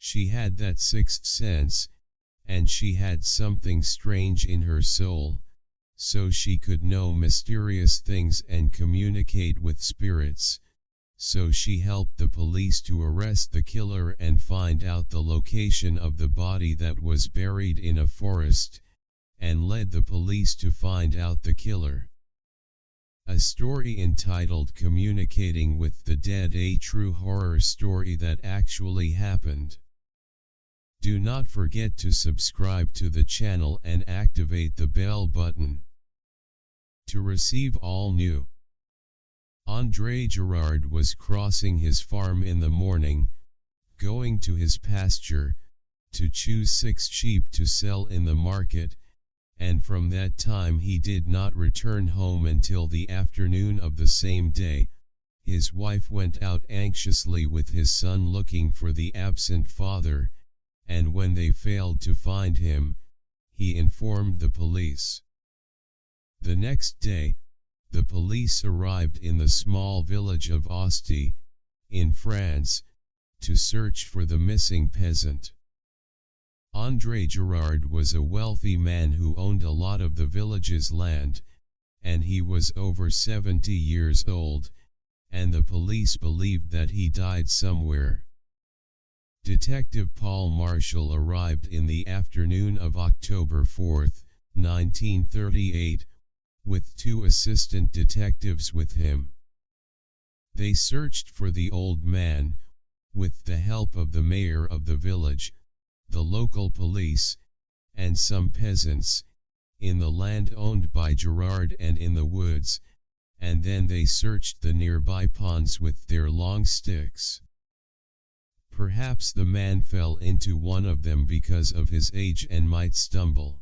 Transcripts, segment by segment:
She had that sixth sense, and she had something strange in her soul, so she could know mysterious things and communicate with spirits. So she helped the police to arrest the killer and find out the location of the body that was buried in a forest, and led the police to find out the killer. A story entitled Communicating with the Dead, a true horror story that actually happened. Do not forget to subscribe to the channel and activate the bell button to receive all new. André Girard was crossing his farm in the morning, going to his pasture, to choose 6 sheep to sell in the market, and from that time he did not return home until the afternoon of the same day. His wife went out anxiously with his son looking for the absent father, and when they failed to find him, he informed the police. The next day, the police arrived in the small village of Asti, in France, to search for the missing peasant. André Girard was a wealthy man who owned a lot of the village's land, and he was over 70 years old, and the police believed that he died somewhere. Detective Paul Marshall arrived in the afternoon of October 4, 1938, with 2 assistant detectives with him. They searched for the old man, with the help of the mayor of the village, the local police, and some peasants, in the land owned by Girard and in the woods, and then they searched the nearby ponds with their long sticks. Perhaps the man fell into one of them because of his age and might stumble.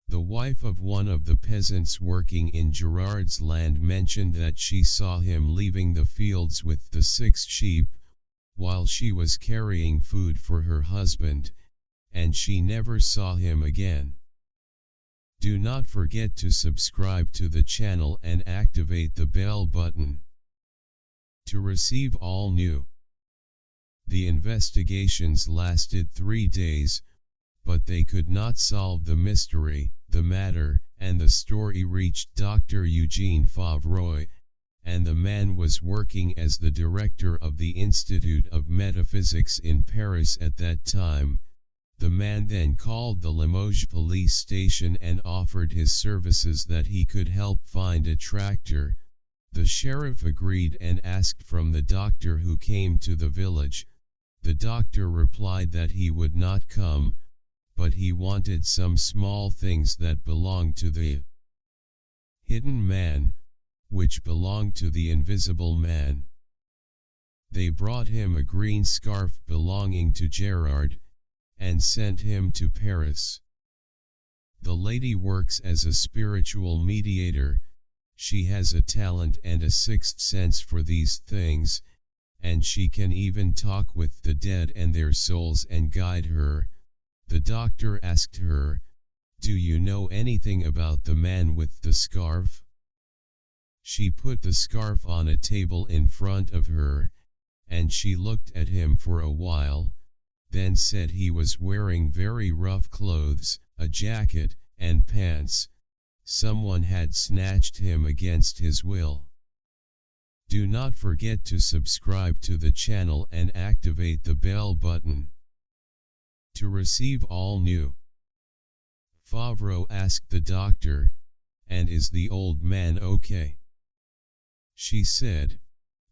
The wife of one of the peasants working in Girard's land mentioned that she saw him leaving the fields with the 6 sheep, while she was carrying food for her husband, and she never saw him again. Do not forget to subscribe to the channel and activate the bell button to receive all new. The investigations lasted 3 days, but they could not solve the mystery. The matter and the story reached Dr. Eugene Favreau, and the man was working as the director of the Institute of Metaphysics in Paris at that time. The man then called the Limoges police station and offered his services that he could help find a tractor. The sheriff agreed and asked from the doctor who came to the village. The doctor replied that he would not come, but he wanted some small things that belonged to the hidden man, which belonged to the invisible man. They brought him a green scarf belonging to Girard, and sent him to Paris. The lady works as a spiritual mediator. She has a talent and a sixth sense for these things, and she can even talk with the dead and their souls and guide her. The doctor asked her, "Do you know anything about the man with the scarf?" She put the scarf on a table in front of her, and she looked at him for a while, then said he was wearing very rough clothes, a jacket, and pants. Someone had snatched him against his will. Do not forget to subscribe to the channel and activate the bell button to receive all new. Favreau asked the doctor, "And is the old man okay?" She said,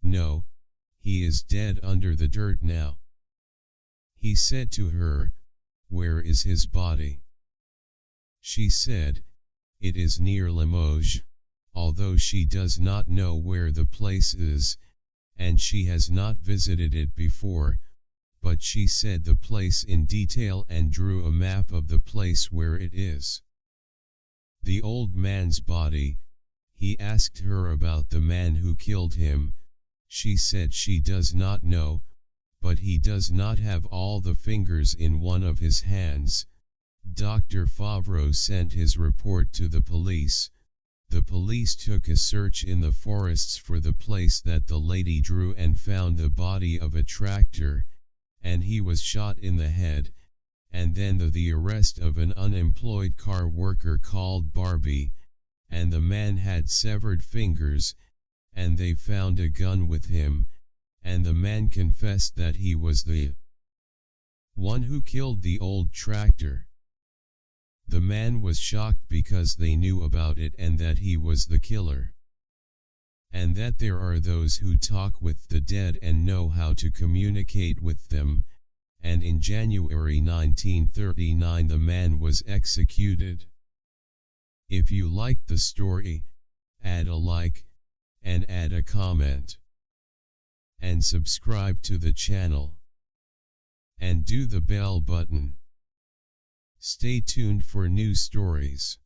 "No, he is dead under the dirt now." He said to her, "Where is his body?" She said, "It is near Limoges," although she does not know where the place is, and she has not visited it before, but she said the place in detail and drew a map of the place where it is. The old man's body, he asked her about the man who killed him. She said she does not know, but he does not have all the fingers in one of his hands. Dr. Favreau sent his report to the police. The police took a search in the forests for the place that the lady drew and found the body of a tractor, and he was shot in the head, and then the arrest of an unemployed car worker called Barbie, and the man had severed fingers, and they found a gun with him, and the man confessed that he was the one who killed the old tractor. The man was shocked because they knew about it and that he was the killer. And that there are those who talk with the dead and know how to communicate with them, and in January 1939 the man was executed. If you liked the story, add a like, and add a comment. And subscribe to the channel. And do the bell button. Stay tuned for new stories.